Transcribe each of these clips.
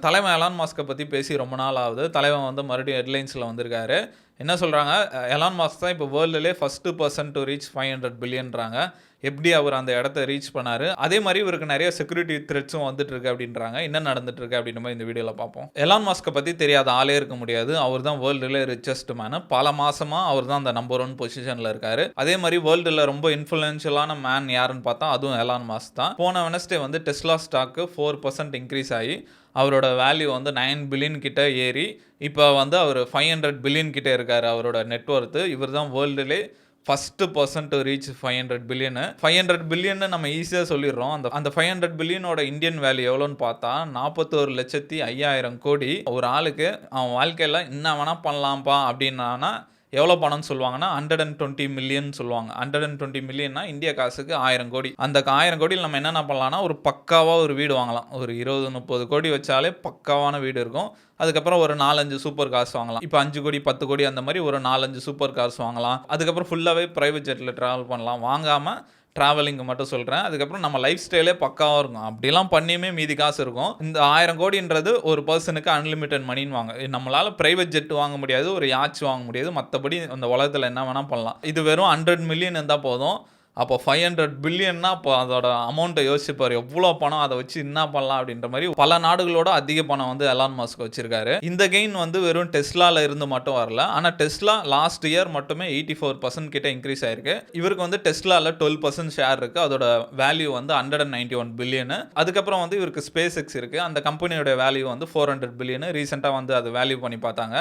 தலைவன் எலான் மாஸ்கை பற்றி பேசி ரொம்ப நாள் ஆகுது. தலைவன் வந்து மறுபடியும் ஹெட்லைன்ஸில் வந்திருக்காரு. என்ன சொல்கிறாங்க, எலான் மாஸ்க் தான் இப்போ வேர்ல்டுலே ஃபஸ்ட்டு பர்சன் டு ரீச் 500 பில்லியன்றாங்க. எப்படி அவர் அந்த இடத்த ரீச் பண்ணாரு, அதே மாதிரி இவருக்கு நிறைய செக்யூரிட்டி த்ரெட்ஸும் வந்துட்டு இருக்கு அப்படின்றாங்க. என்ன நடந்துட்டு இருக்கு அப்படின்ற மாதிரி இந்த வீடியோவில் பார்ப்போம். எலான் மாஸ்கை பற்றி தெரியாத ஆளே இருக்க முடியாது. அவர் தான் வேர்ல்டுல ரிச்சஸ்ட் மேன். பல மாசமா அவர் தான் அந்த நம்பர் 1 பொசிஷனில் இருக்காரு. அதே மாதிரி வேர்ல்டுல ரொம்ப இன்ஃப்ளூயன்ஷியலான மேன் யாருன்னு பார்த்தா அதுவும் எலான் மாஸ்க் தான். போன வெனஸ்டே வந்து டெஸ்லா ஸ்டாக்கு 4% இன்க்ரீஸ் ஆகி அவரோட வேல்யூ வந்து 9 பில்லியன் கிட்ட ஏறி இப்போ வந்து அவர் 500 பில்லியன் கிட்ட இருக்காரு அவரோட நெட்வொர்த்து. இவர் தான் வேர்ல்டுலே first person to reach 500 billion. 500 billion நம்ம ஈஸியாக சொல்லிடுறோம். அந்த 500 பில்லியனோட இந்தியன் வேல்யூ எவ்வளோன்னு பார்த்தா 41,05,000 கோடி. ஒரு ஆளுக்கு அவன் வாழ்க்கையில் என்ன வேணால் பண்ணலாம்ப்பா அப்படின்னா எவ்வளோ பணம்னு சொல்லுவாங்கன்னா 120 மில்லியன் சொல்லுவாங்க. 120 மில்லியன்னா இந்திய காசுக்கு 1000 கோடி. அந்த 1000 கோடியில் நம்ம என்னென்ன பண்ணலாம்னா ஒரு பக்காவாக ஒரு வீடு வாங்கலாம். ஒரு 20-30 கோடி வச்சாலே பக்காவான வீடு இருக்கும். அதுக்கப்புறம் ஒரு 4-5 சூப்பர் கார்ஸ் வாங்கலாம். இப்போ 5 கோடி 10 கோடி அந்த மாதிரி ஒரு 4-5 சூப்பர் கார்ஸ் வாங்கலாம். அதுக்கப்புறம் ஃபுல்லாகவே ப்ரைவேட் ஜெட்டில் ட்ராவல் பண்ணலாம். வாங்காமல் ட்ராவலிங்கு மட்டும் சொல்கிறேன். அதுக்கப்புறம் நம்ம லைஃப் ஸ்டைலே பக்காவாக இருக்கும். அப்படிலாம் பண்ணியுமே மீதி காசு இருக்கும். இந்த 1000 கோடின்றது ஒரு பர்சனுக்கு அன்லிமிட்டட் மணின்னு வாங்க. நம்மளால் ப்ரைவேட் ஜெட் வாங்க முடியாது, ஒரு யாட்ச் வாங்க முடியாது. மற்றபடி அந்த உலகத்தில் என்ன வேணால் பண்ணலாம். இது வெறும் 100 மில்லியன் இருந்தால் போதும். அப்போ 500 பில்லியன்னா அப்போ அதோட அமௌண்ட்டை யோசிச்சுப்பார். எவ்வளோ பணம், அதை வச்சு என்ன பண்ணலாம் அப்படின்ற மாதிரி பல நாடுகளோட அதிக பணம் வந்து எலான் மாஸ்க் வச்சிருக்காரு. இந்த கெயின் வந்து வெறும் டெஸ்லால இருந்து மட்டும் வரல. ஆனால் டெஸ்லா லாஸ்ட் இயர் மட்டுமே 84% கிட்ட இன்க்ரீஸ் ஆயிருக்கு. இவருக்கு வந்து டெஸ்லால 12% ஷேர் இருக்கு. அதோட வேல்யூ வந்து 191 பில்லியனு. அதுக்கப்புறம் வந்து இவருக்கு ஸ்பேஸ் எக்ஸ் இருக்கு. அந்த கம்பெனியோட வேல்யூ வந்து 400 பில்லியனு. ரீசெண்டாக வந்து அது வேல்யூ பண்ணி பார்த்தாங்க.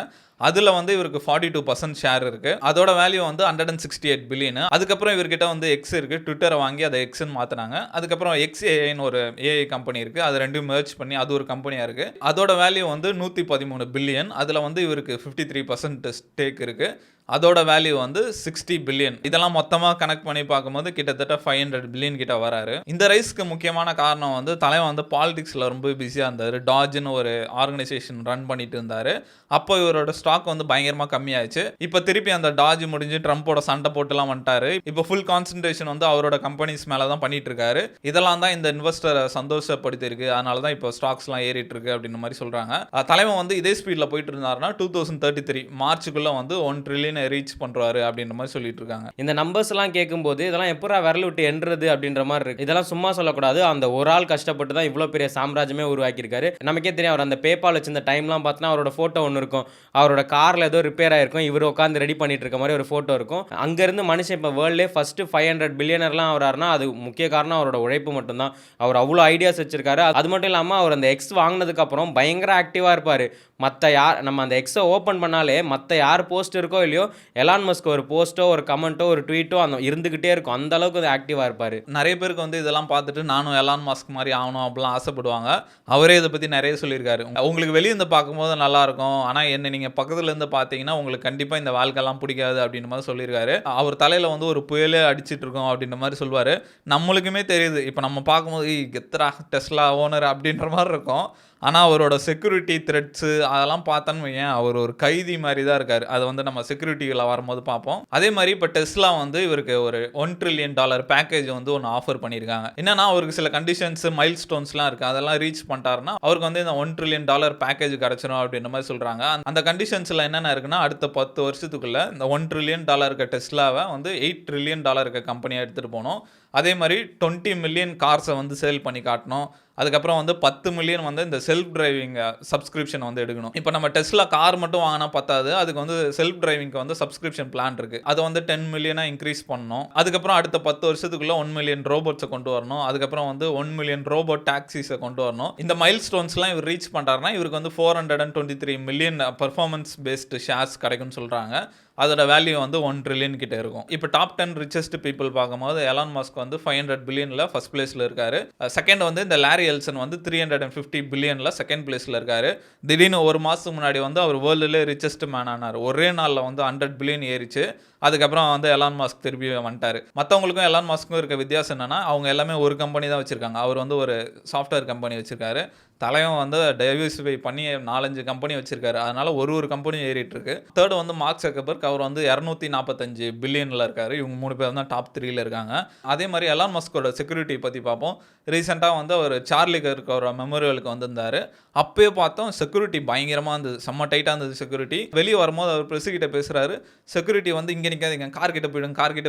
அதில் வந்து இவருக்கு 42% ஷேர் இருக்கு. அதோட வேல்யூ வந்து 168 பில்லியனு. அதுக்கப்புறம் இவர்கிட்ட வந்து எக்ஸ் இருக்கு. ட்விட்டரை வாங்கி அதை எக்ஸ்ன்னு மாற்றினாங்க. அதுக்கப்புறம் XAIன்னு ஒரு ஏஐ கம்பெனி இருக்கு. அது ரெண்டும் மெர்ஜ் பண்ணி அது ஒரு கம்பெனியாக இருக்கு. அதோட வேல்யூ வந்து 113 பில்லியன். அதில் வந்து இவருக்கு 53% ஸ்டேக் இருக்கு. அதோட வேல்யூ வந்து 60 பில்லியன். இதெல்லாம் மொத்தமாக கனெக்ட் பண்ணி பார்க்கும்போது கிட்டத்தட்ட 500 பில்லியன் கிட்ட வராரு. இந்த ரைஸ்க்கு முக்கியமான காரணம் வந்து தலைவன் வந்து பாலிடிக்ஸில் ரொம்ப பிஸியாக இருந்தார். டாஜ்னு ஒரு ஆர்கனைசேஷன் ரன் பண்ணிட்டு இருந்தார். அப்போ இவரோட ஸ்டாக் வந்து பயங்கரமாக கம்மியாயிடுச்சு. இப்போ திருப்பி அந்த டாஜ் முடிஞ்சு ட்ரம்ப்போட சண்டை போட்டுலாம் வந்துட்டாரு. இப்போ ஃபுல் கான்சன்ட்ரேஷன் வந்து அவரோட கம்பெனிஸ் மேலே தான் பண்ணிட்டு இருக்காரு. இதெல்லாம் தான் இந்த இன்வெஸ்டரை சந்தோஷப்படுத்திருக்கு. அதனால தான் இப்போ ஸ்டாக்ஸ்லாம் ஏறிட்டு இருக்கு அப்படின்ற மாதிரி சொல்கிறாங்க. தலைவன் வந்து இதே ஸ்பீடில் போயிட்டு இருந்தாருன்னா 2033 மார்ச்சுக்குள்ளே வந்து 1 ட்ரில்லியன் ரீச் பண்றாரு அப்படின்ற மாதிரி சொல்லிட்டு இருக்காங்க. இந்த நம்பர்ஸ் எல்லாம் கேட்கும்போது இதெல்லாம் எப்பரா விரல் விட்டு எண்ணுறது அப்படின்ற மாதிரி இருக்கு. இதெல்லாம் சும்மா சொல்லக்கூடாது. அந்த ஒரு ஆள் கஷ்டப்பட்டு தான் இவ்வளோ பெரிய சாம்ராஜ்யமே உருவாக்கியிருக்காரு. நமக்கே தெரியும், அவர் அந்த பேபால் வச்சிருந்த டைம்லாம் பார்த்தோன்னா அவரோட ஃபோட்டோ ஒன்று இருக்கும். அவரோட காரில் ஏதோ ரிப்பேர் ஆயிருக்கும். இவர் உட்காந்து ரெடி பண்ணிட்டு இருக்க மாதிரி ஒரு ஃபோட்டோ இருக்கும். அங்கேருந்து மனுஷன் இப்போ வேர்ல்ட்லே ஃபர்ஸ்ட் 500 பில்லியனர்லாம் ஆகிறாருன்னா அது முக்கிய காரணம் அவரோட உழைப்பு மட்டும்தான். அவர் அவ்வளோ ஐடியாஸ் வச்சிருக்காரு. அது மட்டும் இல்லாமல் அவர் அந்த எக்ஸ் வாங்கினதுக்கு அப்புறம் பயங்கர ஆக்டிவாக இருப்பார். மற்ற யார் நம்ம அந்த எக்ஸை ஓப்பன் பண்ணாலே மற்ற யார் போஸ்ட் இருக்கோ இல்லையோ எலான் மஸ்க் ஒரு போஸ்ட்டோ ஒரு கமெண்ட்டோ ஒரு ட்வீட்டோ அந்த இருந்துகிட்டே இருக்கும். அந்த அளவுக்கு அது ஆக்டிவாக இருப்பார். நிறைய பேருக்கு வந்து இதெல்லாம் பார்த்துட்டு நானும் எலான் மாஸ்க் மாதிரி ஆகணும் அப்படிலாம் ஆசைப்படுவாங்க. அவரே இதை பற்றி நிறைய சொல்லியிருக்காரு. உங்களுக்கு வெளியே இருந்து பார்க்கும்போது நல்லா இருக்கும், ஆனால் என்ன நீங்கள் பக்கத்துல இருந்து பார்த்தீங்கன்னா உங்களுக்கு கண்டிப்பாக இந்த வாழ்க்கைலாம் பிடிக்காது அப்படின்ற மாதிரி சொல்லியிருக்காரு. அவர் தலையில் வந்து ஒரு புயலே அடிச்சிட்டு இருக்கோம் அப்படின்ற மாதிரி சொல்லுவார். நம்மளுக்குமே தெரியுது, இப்போ நம்ம பார்க்கும்போது கெத்ரா டெஸ்லா ஓனர் அப்படின்ற மாதிரி இருக்கும். ஆனால் அவரோட செக்யூரிட்டி த்ரெட்ஸு அதெல்லாம் பார்த்தோன்னு வையேன், அவர் ஒரு கைதி மாதிரி தான் இருக்கார். அதை வந்து நம்ம செக்யூரிட்டியில் வரும்போது பார்ப்போம். அதே மாதிரி இப்போ டெஸ்லா வந்து இவருக்கு ஒரு $1 trillion பேக்கேஜ் வந்து ஒன்று ஆஃபர் பண்ணியிருக்காங்க. என்னன்னா அவருக்கு சில கண்டிஷன்ஸ் மைல் ஸ்டோன்ஸ்லாம் இருக்குது. அதெல்லாம் ரீச் பண்ணிட்டாருன்னா அவருக்கு வந்து இந்த $1 trillion பேக்கேஜ் கிடச்சிரும் அப்படின்ற மாதிரி சொல்கிறாங்க. அந்த கண்டிஷன்ஸில் என்னென்ன இருக்குன்னா அடுத்த 10 வருஷத்துக்குள்ள இந்த $1 trillion இருக்க டெஸ்லாவை வந்து $8 trillion இருக்க கம்பெனியாக எடுத்துகிட்டு போகணும். அதே மாதிரி 20 மில்லியன் கார்ஸை வந்து சேல் பண்ணி காட்டணும். அதுக்கப்புறம் வந்து 10 மில்லியன் வந்து இந்த செல்ஃப் டிரைவிங் சப்ஸ்கிரிப்ஷன் வந்து எடுக்கணும். இப்போ நம்ம டெஸ்லா கார் மட்டும் வாங்கினா பத்தாது, அதுக்கு வந்து செல்ஃப் டிரைவிங்க்கு வந்து சப்ஸ்கிரிப்ஷன் பிளான் இருக்குது. அதை வந்து 10 மில்லியனாக இன்க்ரீஸ் பண்ணணும். அதுக்கப்புறம் அடுத்த 10 வருஷத்துக்குள்ள 1 மில்லியன் ரோபோட்ஸை கொண்டு வரணும். அதுக்கப்புறம் வந்து 1 மில்லியன் ரோபோட் டாக்ஸிஸை கொண்டு வரணும். இந்த மைல் ஸ்டோன்ஸ்லாம் இவர் ரீச் பண்ணுறாருன்னா இவருக்கு வந்து 423 மில்லியன் பெர்ஃபார்மன்ஸ் பேஸ்டு ஷேர்ஸ் கிடைக்கும்னு சொல்கிறாங்க. அதோட வேல்யூ வந்து 1 ட்ரில்லியன் கிட்ட இருக்கும். இப்போ டாப் 10 ரிச்சஸ்ட் பீப்புள் பார்க்கும்போது எலான் மாஸ்க் வந்து 500 பில்லியனில் ஃபர்ஸ்ட் பிளேஸில் இருக்காரு. செகண்ட் வந்து இந்த லாரி எல்சன் வந்து 350 பில்லியனில் செகண்ட் பிளேஸில் இருக்காரு. திடீர்னு ஒரு மாதத்துக்கு முன்னாடி வந்து அவர் வேர்ல்டுலே ரிச்சஸ்ட் மேன் ஆனார். ஒரே நாளில் வந்து 100 பில்லியன் ஏறிச்சு. அதுக்கப்புறம் வந்து எலான் மாஸ்க் திருப்பி வந்துட்டார். மற்றவங்களுக்கும் எலான் மாஸ்க்கும் இருக்க வித்தியாசம் என்னன்னா அவங்க எல்லாமே ஒரு கம்பெனி தான் வச்சுருக்காங்க. அவர் வந்து ஒரு சாஃப்ட்வேர் கம்பெனி வச்சுருக்காரு. தலைவன் வந்து டைவர்சிஃபை பண்ணி 4-5 கம்பெனி வச்சிருக்காரு. அதனால ஒரு கம்பெனியும் ஏறிட்டு இருக்கு. தேர்ட் வந்து மார்க் ஜக்கர்பர்க், அவர் வந்து 245 பில்லியனில் இருக்காரு. இவங்க 3 பேர் தான் டாப் 3ல இருக்காங்க. அதே மாதிரி எலான் மஸ்கோட செக்யூரிட்டி பற்றி பார்ப்போம். ரீசெண்டாக வந்து அவர் சார்லி கர்க்கோட மெமோரியலுக்கு வந்திருந்தார். அப்பயே பார்த்தோம் செக்யூரிட்டி பயங்கரமாக இருந்தது, செம்ம டைட்டாக இருந்தது செக்யூரிட்டி. வெளியே வரும்போது அவர் ப்ரெஸ் கிட்ட பேசுகிறாரு, செக்யூரிட்டி வந்து இங்கே நிற்காதீங்க, கார் கிட்ட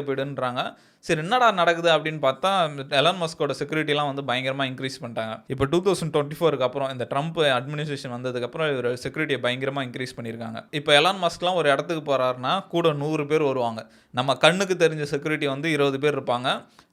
போயிடுன்றாங்க. சரி என்னடா நடக்குது அப்படின்னு பார்த்தா எலான் மஸ்கோட செக்யூரிட்டிலாம் வந்து பயங்கரமாக இன்க்ரீஸ் பண்ணிட்டாங்க. இப்போ 2024க்கு அப்புறம் இந்த ட்ரம்ப் அட்மினிஸ்ட்ரேஷன் வந்ததுக்கப்புறம் இவர் செக்யூரிட்டியை பயங்கரமாக இன்க்ரீஸ் பண்ணியிருக்காங்க. இப்போ எலான் மஸ்க்லாம் ஒரு இடத்துக்கு போகிறாருன்னா கூட 100 பேர் வருவாங்க. நம்ம கண்ணுக்கு தெரிஞ்ச செக்யூரிட்டி வந்து 20 பேர் இருப்பாங்க,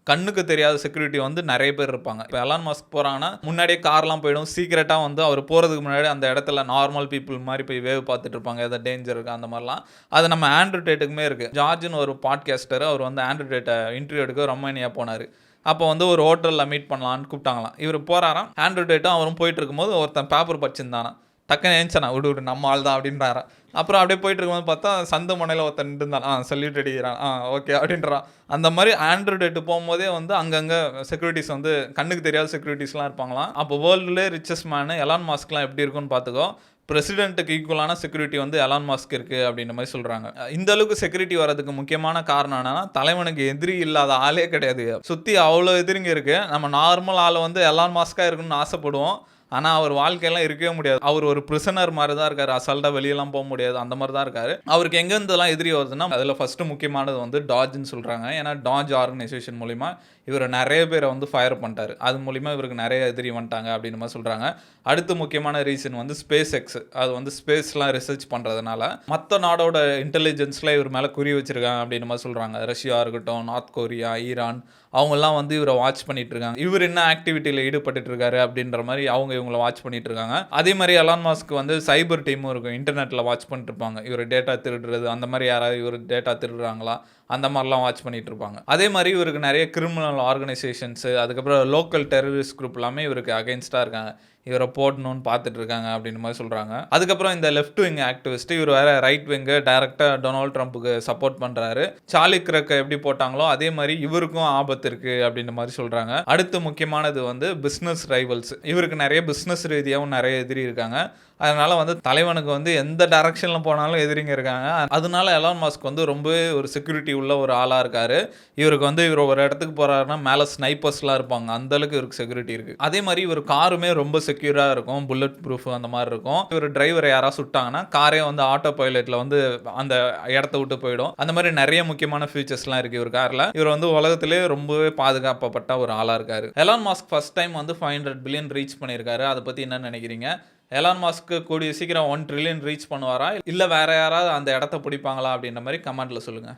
கண்ணுக்கு தெரியாத செக்யூரிட்டி வந்து நிறைய பேர் இருப்பாங்க. இப்போ எலான் மஸ்க் போகிறாங்கன்னா முன்னாடியே கார்லாம் போயிடும், சீக்கிரட்டாக வந்து அவர் போகிறதுக்கு முன்னாடி அந்த இடத்துல நார்மல் பீப்புள் மாதிரி போய் வேவ் பார்த்துட்டு இருப்பாங்க, எதாவது டேஞ்சர் இருக்குது அந்த மாதிரிலாம். அது நம்ம ஆண்ட்ரூ டேட்டுக்குமே இருக்குது. ஜார்ஜ்னு ஒரு பாட்காஸ்டர், அவர் வந்து ஆண்ட்ரூ டேட்டை இன்டர்வியூ எடுக்க ரொமானியா போனார். அப்போ வந்து ஒரு ஹோட்டலில் மீட் பண்ணலான்னு கூப்பிட்டாங்களாம். இவர் போகிறாராம், ஆண்ட்ரூ டேட்டும் அவரும் போயிட்டு இருக்கும்போது ஒருத்தன் பேப்பர் படிச்சிருந்தானா, டக்குன்னு ஏஞ்சானா, விடு நம்ம ஆள் தான் அப்படின்றாரா. அப்புறம் அப்படியே போயிட்டு இருக்கும்போது பார்த்தா சந்து மனையில் ஒருத்தன் நின்றுந்தான், சல்யூட் அடிக்கிறான், ஓகே அப்படின்றான். அந்த மாதிரி ஆண்ட்ரூ டேட்டு போகும்போதே வந்து அங்கங்கே செக்யூரிட்டிஸ் வந்து கண்ணுக்கு தெரியாத செக்யூரிட்டிஸ்லாம் இருப்பாங்களாம். அப்போ வேர்ல்டுலே ரிச்சஸ்ட் மேனு எலான் மாஸ்க்லாம் எப்படி இருக்குன்னு பார்த்துக்கோ. பிரசிடென்ட்டுக்கு ஈக்குவலான செக்யூரிட்டி வந்து எலான் மாஸ்க் இருக்குது அப்படின்ற மாதிரி சொல்கிறாங்க. இந்த அளவுக்கு செக்யூரிட்டி வரதுக்கு முக்கியமான காரணம் என்னன்னா, தலைவனுக்கு எதிரி இல்லாத ஆளே கிடையாது. சுற்றி அவ்வளோ எதிரிங்க இருக்குது. நம்ம நார்மல் ஆள் வந்து எலான் மாஸ்காக இருக்கணும்னு ஆசைப்படுவோம், ஆனால் அவர் வாழ்க்கையெல்லாம் இருக்கவே முடியாது. அவர் ஒரு பிரிசனர் மாதிரி தான் இருக்கார், அசால்ட்டாக வெளியெல்லாம் போக முடியாது, அந்த மாதிரி தான் இருக்கார். அவருக்கு எங்கேருந்துலாம் எதிரி வருதுன்னா, அதில் ஃபஸ்ட்டு முக்கியமானது வந்து டாஜ்ன்னு சொல்கிறாங்க. ஏன்னா டாஜ் ஆர்கனைசேஷன் மூலிமா இவர் நிறைய பேரை வந்து ஃபயர் பண்ணிட்டார், அது மூலிமா இவருக்கு நிறைய எதிரி வந்துட்டாங்க அப்படின்னு மாதிரி சொல்கிறாங்க. அடுத்து முக்கியமான ரீசன் வந்து ஸ்பேஸ் எக்ஸ், அது வந்து ஸ்பேஸ்லாம் ரிசர்ச் பண்ணுறதுனால மற்ற நாடோட இன்டெலிஜென்ஸ்லாம் இவர் மேலே குறி வச்சிருக்காங்க அப்படின்னு மாதிரி சொல்கிறாங்க. ரஷ்யா இருக்கட்டும், நார்த் கொரியா, ஈரான், அவங்கெல்லாம் வந்து இவரை வாட்ச் பண்ணிட்டு இருக்காங்க. இவர் என்ன ஆக்டிவிட்டியில் ஈடுபட்டு இருக்காரு அப்படின்ற மாதிரி அவங்க இவங்களை வாட்ச் பண்ணிட்டு இருக்காங்க. அதே மாதிரி எலான் மாஸ்க் வந்து சைபர் டீமும் இருக்கும், இன்டர்நெட்டில் வாட்ச் பண்ணிட்டு இருப்பாங்க. இவர் டேட்டா திருடுறது, அந்த மாதிரி யாராவது இவர் டேட்டா திருடுறாங்களா அந்த மாதிரிலாம் வாட்ச் பண்ணிட்டு இருப்பாங்க. அதே மாதிரி இவருக்கு நிறைய கிரிமினல் ஆர்கனைசேஷன்ஸு, அதுக்கப்புறம் லோக்கல் டெரரிஸ்ட் குரூப் எல்லாமே இவருக்கு அகைன்ஸ்டாக இருக்காங்க, இவரை போடணும்னு பார்த்துட்டு இருக்காங்க அப்படின்னு மாதிரி சொல்கிறாங்க. அதுக்கப்புறம் இந்த லெஃப்ட் விங் ஆக்டிவிஸ்ட், இவர் வேற ரைட் விங்கு டைரக்டாக டொனால்ட் ட்ரம்ப்புக்கு சப்போர்ட் பண்ணுறாரு. சார்லி கிரக்கை எப்படி போட்டாங்களோ அதே மாதிரி இவருக்கும் ஆபத்து இருக்குது அப்படின்ற மாதிரி சொல்கிறாங்க. அடுத்து முக்கியமானது வந்து பிஸ்னஸ் ரைவல்ஸ், இவருக்கு நிறைய பிஸ்னஸ் ரீதியாகவும் நிறைய எதிரி இருக்காங்க. அதனால வந்து தலைவனுக்கு வந்து எந்த டைரக்ஷனில் போனாலும் எதிரிங்க இருக்காங்க. அதனால எலான் மாஸ்க் வந்து ரொம்பவே ஒரு செக்யூரிட்டி உள்ள ஒரு ஆளாக இருக்கார். இவருக்கு வந்து இவர் ஒரு இடத்துக்கு போகிறாருன்னா மேலே ஸ்னைப்பர்ஸ்லாம் இருப்பாங்க, அந்தளவுக்கு இவருக்கு செக்யூரிட்டி இருக்குது. அதே மாதிரி இவர் காருமே ரொம்ப செக்யூராக இருக்கும், புல்லட் ப்ரூஃப் அந்த மாதிரி இருக்கும். இவர் டிரைவரை யாராவது சுட்டாங்கன்னா காரே வந்து ஆட்டோ பைலட்டில் வந்து அந்த இடத்த விட்டு போயிடும். அந்த மாதிரி நிறைய முக்கியமான ஃபீச்சர்ஸ்லாம் இருக்குது இவர் காரில். இவர் வந்து உலகத்திலே ரொம்பவே பாதுகாக்கப்பட்ட ஒரு ஆளாக இருக்கார். எலான் மாஸ்க் ஃபர்ஸ்ட் டைம் வந்து 500 பில்லியன் ரீச் பண்ணியிருக்காரு. அதை பற்றி என்ன நினைக்கிறீங்க? எலான் மாஸ்க்கு கூடிய சீக்கிரம் 1 ட்ரில்லியன் ரீச் பண்ணுவாரா, இல்லை வேற யாராவது அந்த இடத்த பிடிப்பாங்களா அப்படின்ற மாதிரி கமெண்ட்டில் சொல்லுங்கள்.